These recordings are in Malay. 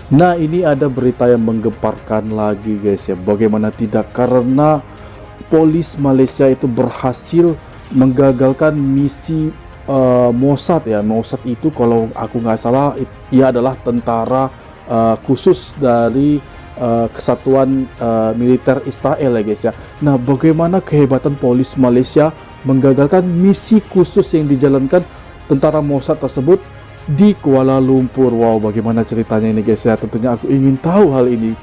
Nah, ini ada berita yang menggemparkan lagi guys ya. Bagaimana tidak, karena polis Malaysia itu berhasil menggagalkan misi Mossad ya. Mossad itu kalau aku nggak salah ia adalah tentara khusus dari kesatuan militer Israel ya guys ya. Nah, bagaimana kehebatan polis Malaysia menggagalkan misi khusus yang dijalankan tentara Mossad tersebut di Kuala Lumpur. Wow, bagaimana ceritanya ini guys ya? Tentunya aku ingin tahu hal ini.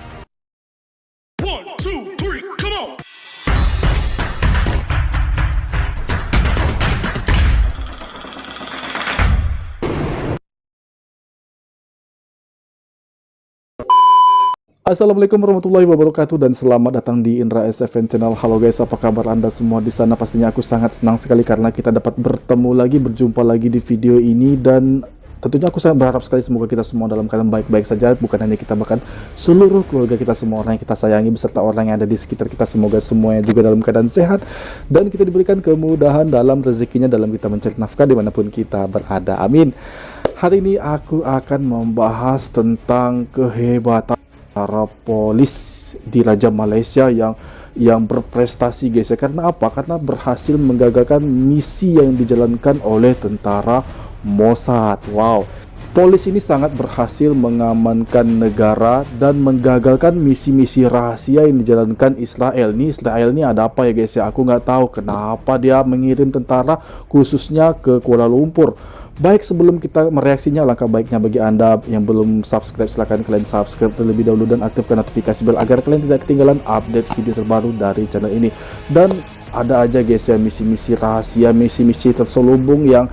Assalamualaikum warahmatullahi wabarakatuh dan selamat datang di Indra SFN Channel. Halo guys, apa kabar Anda semua di sana? Pastinya aku sangat senang sekali karena kita dapat bertemu lagi, berjumpa lagi di video ini, dan tentunya aku sangat berharap sekali semoga kita semua dalam keadaan baik-baik saja. Bukan hanya kita, bahkan seluruh keluarga kita, semua orang yang kita sayangi beserta orang yang ada di sekitar kita, semoga semuanya juga dalam keadaan sehat dan kita diberikan kemudahan dalam rezekinya dalam kita mencari nafkah dimanapun kita berada. Amin. Hari ini aku akan membahas tentang kehebatan para polis di Raja Malaysia yang berprestasi guys ya. Karena apa? Karena berhasil menggagalkan misi yang dijalankan oleh tentara Mossad. Wow, polis ini sangat berhasil mengamankan negara dan menggagalkan misi-misi rahasia yang dijalankan Israel. Israel ini ada apa ya guys ya? Aku nggak tahu kenapa dia mengirim tentara khususnya ke Kuala Lumpur. Baik, sebelum kita mereaksinya, langkah baiknya bagi Anda yang belum subscribe, silahkan kalian subscribe terlebih dahulu dan aktifkan notifikasi bell agar kalian tidak ketinggalan update video terbaru dari channel ini. Dan ada aja guys ya misi-misi rahasia, misi-misi terselubung yang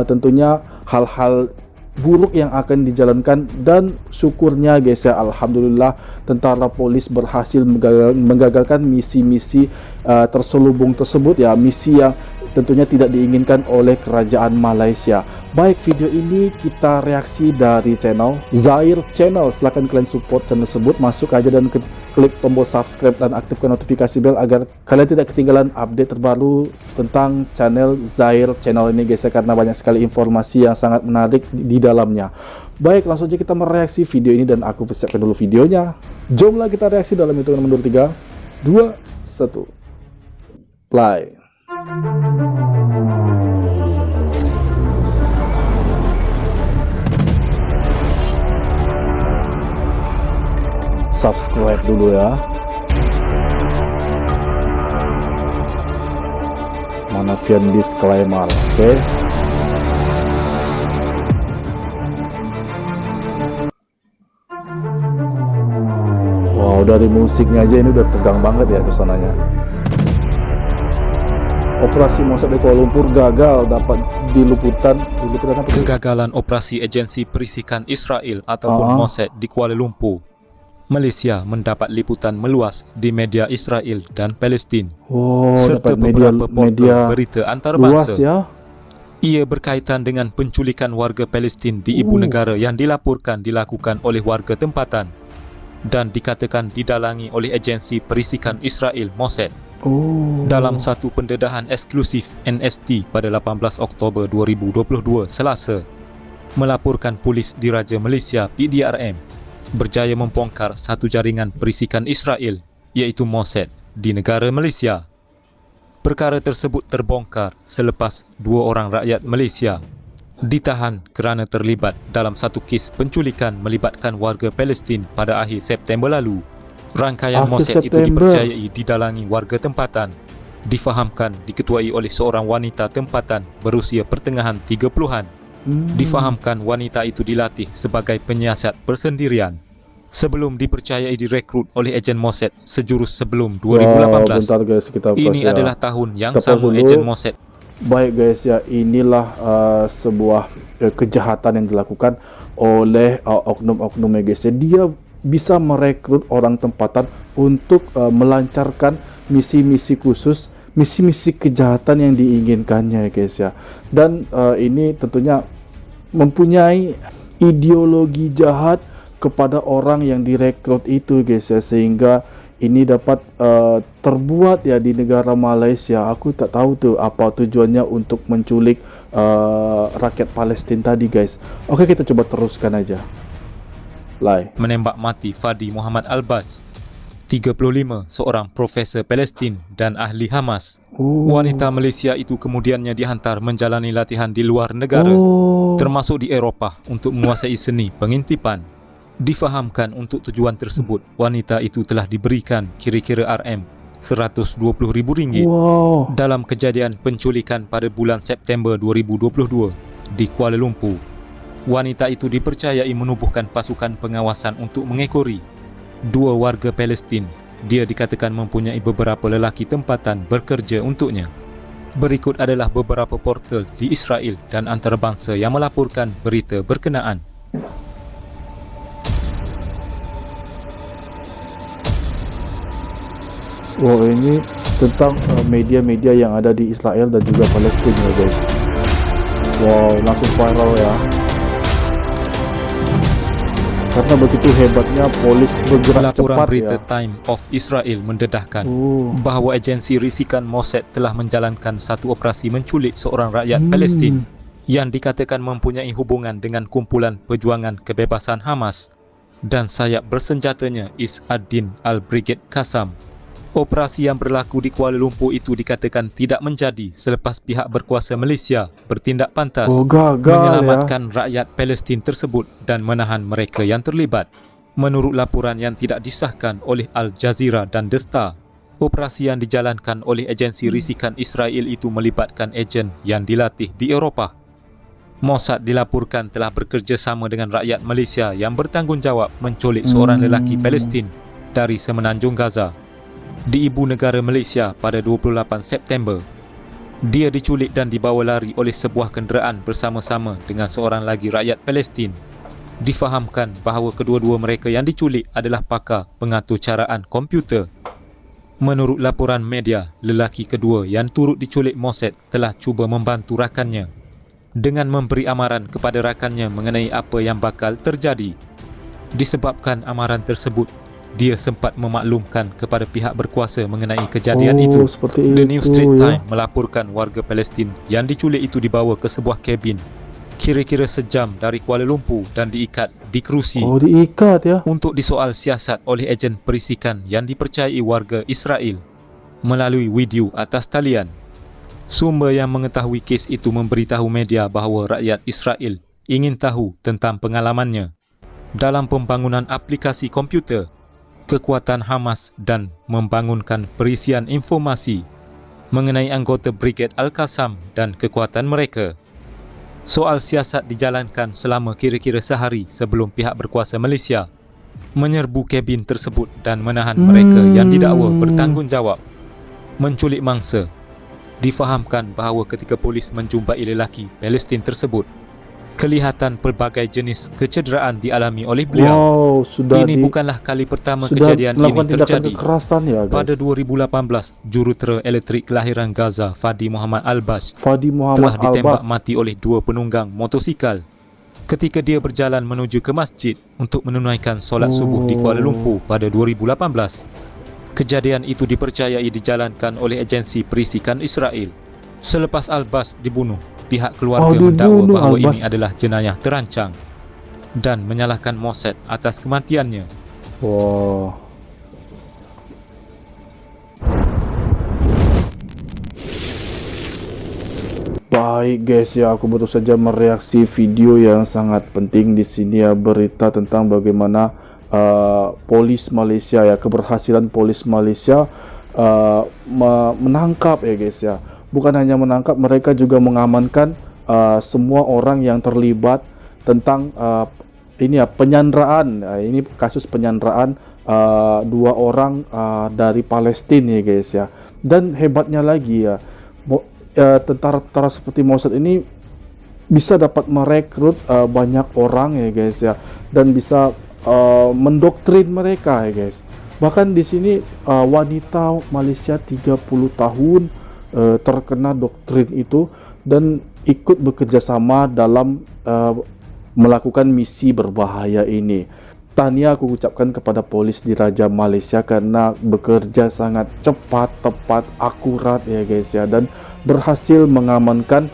tentunya hal-hal buruk yang akan dijalankan, dan syukurnya guys ya, alhamdulillah tentara polis berhasil menggagalkan misi-misi terselubung tersebut ya, misi yang tentunya tidak diinginkan oleh kerajaan Malaysia. Baik, video ini kita reaksi dari channel Zair Channel. Silahkan kalian support channel tersebut, masuk aja dan klik tombol subscribe dan aktifkan notifikasi bell agar kalian tidak ketinggalan update terbaru tentang channel Zair Channel ini guys ya, karena banyak sekali informasi yang sangat menarik di dalamnya. Baik, langsung aja kita mereaksi video ini dan aku persiapkan dulu videonya. Jomlah kita reaksi dalam hitungan mundur 3, 2, 1, play. Subscribe dulu ya. Mana Vian disclaimer, oke? Wow, dari musiknya aja ini udah tegang banget ya suasananya. Operasi Mossad di Kuala Lumpur gagal dapat diluputan apa? Kegagalan operasi agensi perisikan Israel ataupun Mossad di Kuala Lumpur, Malaysia mendapat liputan meluas di media Israel dan Palestin, serta beberapa portal berita antarabangsa. Ya? Ia berkaitan dengan penculikan warga Palestin di ibu negara yang dilaporkan dilakukan oleh warga tempatan dan dikatakan didalangi oleh agensi perisikan Israel Mossad. Dalam satu pendedahan eksklusif NST pada 18 Oktober 2022 Selasa, melaporkan polis Diraja Malaysia PDRM berjaya membongkar satu jaringan perisikan Israel, iaitu Mossad, di negara Malaysia. Perkara tersebut terbongkar selepas dua orang rakyat Malaysia ditahan kerana terlibat dalam satu kes penculikan melibatkan warga Palestin pada akhir September lalu. Rangkaian Mossad itu dipercayai didalangi warga tempatan, difahamkan diketuai oleh seorang wanita tempatan berusia pertengahan 30-an. Difahamkan wanita itu dilatih sebagai penyiasat persendirian sebelum dipercayai direkrut oleh ejen Mossad sejurus sebelum 2018. Bentar guys, ini adalah tahun yang sama ejen Mossad. Baik guys ya, inilah sebuah kejahatan yang dilakukan oleh oknum-oknum guys ya. Dia bisa merekrut orang tempatan untuk melancarkan misi-misi khusus, misi-misi kejahatan yang diinginkannya ya guys ya. Dan ini tentunya mempunyai ideologi jahat kepada orang yang direkrut itu guys ya, sehingga ini dapat terbuat ya di negara Malaysia. Aku tak tahu tuh apa tujuannya untuk menculik rakyat Palestina tadi guys. Oke, kita coba teruskan aja. menembak mati Fadi Muhammad Al-Bas, 35, seorang profesor Palestin dan ahli Hamas. Wanita Malaysia itu kemudiannya dihantar menjalani latihan di luar negara, termasuk di Eropah, untuk menguasai seni pengintipan. Difahamkan untuk tujuan tersebut, wanita itu telah diberikan kira-kira RM120,000 dalam kejadian penculikan pada bulan September 2022 di Kuala Lumpur. Wanita itu dipercayai menubuhkan pasukan pengawasan untuk mengekori 2 warga Palestin. Dia dikatakan mempunyai beberapa lelaki tempatan bekerja untuknya. Berikut adalah beberapa portal di Israel dan antarabangsa yang melaporkan berita berkenaan. Ini tentang media-media yang ada di Israel dan juga Palestin ya guys. Langsung viral ya. Karena begitu hebatnya polis bergerak Laporan cepat berita ya. Time of Israel mendedahkan bahawa agensi risikan Mossad telah menjalankan satu operasi menculik seorang rakyat Palestin yang dikatakan mempunyai hubungan dengan kumpulan perjuangan kebebasan Hamas dan sayap bersenjatanya Is ad-Din al-Brigade Qassam. Operasi yang berlaku di Kuala Lumpur itu dikatakan tidak menjadi selepas pihak berkuasa Malaysia bertindak pantas menyelamatkan rakyat Palestin tersebut dan menahan mereka yang terlibat. Menurut laporan yang tidak disahkan oleh Al Jazeera dan The Star, operasi yang dijalankan oleh agensi risikan Israel itu melibatkan ejen yang dilatih di Eropah. Mossad dilaporkan telah bekerjasama dengan rakyat Malaysia yang bertanggungjawab menculik seorang lelaki Palestin dari semenanjung Gaza di ibu negara Malaysia pada 28 September. Dia diculik dan dibawa lari oleh sebuah kenderaan bersama-sama dengan seorang lagi rakyat Palestin. Difahamkan bahawa kedua-dua mereka yang diculik adalah pakar pengatur caraan komputer. Menurut laporan media, lelaki kedua yang turut diculik Mossad telah cuba membantu rakannya dengan memberi amaran kepada rakannya mengenai apa yang bakal terjadi. Disebabkan amaran tersebut, dia sempat memaklumkan kepada pihak berkuasa mengenai kejadian itu. The New Straits Times melaporkan warga Palestin yang diculik itu dibawa ke sebuah kabin kira-kira sejam dari Kuala Lumpur dan diikat di kerusi untuk disoal siasat oleh ejen perisikan yang dipercayai warga Israel melalui video atas talian. Sumber yang mengetahui kes itu memberitahu media bahawa rakyat Israel ingin tahu tentang pengalamannya dalam pembangunan aplikasi komputer, kekuatan Hamas dan membangunkan perisian informasi mengenai anggota Brigade Al-Qassam dan kekuatan mereka. Soal siasat dijalankan selama kira-kira sehari sebelum pihak berkuasa Malaysia menyerbu kabin tersebut dan menahan mereka yang didakwa bertanggungjawab menculik mangsa. Difahamkan bahawa ketika polis menjumpai lelaki Palestin tersebut, kelihatan pelbagai jenis kecederaan dialami oleh beliau. Ini bukanlah kali pertama kejadian ini terjadi. Pada 2018, jurutera elektrik kelahiran Gaza Fadi Muhammad Al-Bas telah ditembak mati oleh 2 penunggang motosikal ketika dia berjalan menuju ke masjid untuk menunaikan solat subuh di Kuala Lumpur pada 2018. Kejadian itu dipercayai dijalankan oleh agensi perisikan Israel. Selepas Al-Bas dibunuh, pihak keluarga mendakwa bahawa ini adalah jenayah terancang dan menyalahkan Mossad atas kematiannya. Baik guys ya, aku baru saja mereaksi video yang sangat penting di sini ya, berita tentang bagaimana polis Malaysia ya, keberhasilan polis Malaysia menangkap ya guys ya. Bukan hanya menangkap, mereka juga mengamankan semua orang yang terlibat tentang ini ya, penyanderaan. Ini kasus penyanderaan 2 orang dari Palestina ya guys ya. Dan hebatnya lagi ya, tentara-tentara seperti Mossad ini bisa dapat merekrut banyak orang ya guys ya, dan bisa mendoktrin mereka ya guys. Bahkan di sini wanita Malaysia 30 tahun terkena doktrin itu dan ikut bekerja sama dalam melakukan misi berbahaya ini. Tahniah aku ucapkan kepada polis di Raja Malaysia karena bekerja sangat cepat, tepat, akurat ya guys ya, dan berhasil mengamankan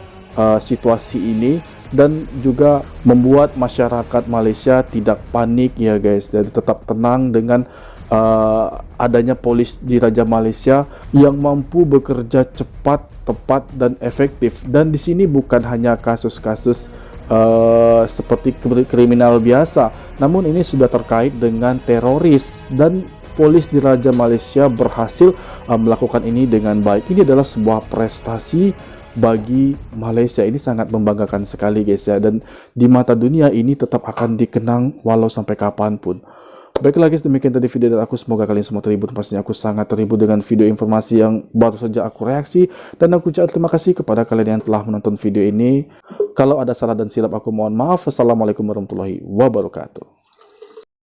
situasi ini dan juga membuat masyarakat Malaysia tidak panik ya guys, jadi tetap tenang dengan adanya polis di Raja Malaysia yang mampu bekerja cepat, tepat, dan efektif. Dan di sini bukan hanya kasus-kasus seperti kriminal biasa, namun ini sudah terkait dengan teroris, dan polis di Raja Malaysia berhasil melakukan ini dengan baik. Ini adalah sebuah prestasi bagi Malaysia. Ini sangat membanggakan sekali guys ya, dan di mata dunia ini tetap akan dikenang walau sampai kapanpun. Baiklah guys, demikian tadi video dari aku. Semoga kalian semua terhibur. Pastinya aku sangat terhibur dengan video informasi yang baru saja aku reaksi. Dan aku ucapkan terima kasih kepada kalian yang telah menonton video ini. Kalau ada salah dan silap aku mohon maaf. Wassalamualaikum warahmatullahi wabarakatuh.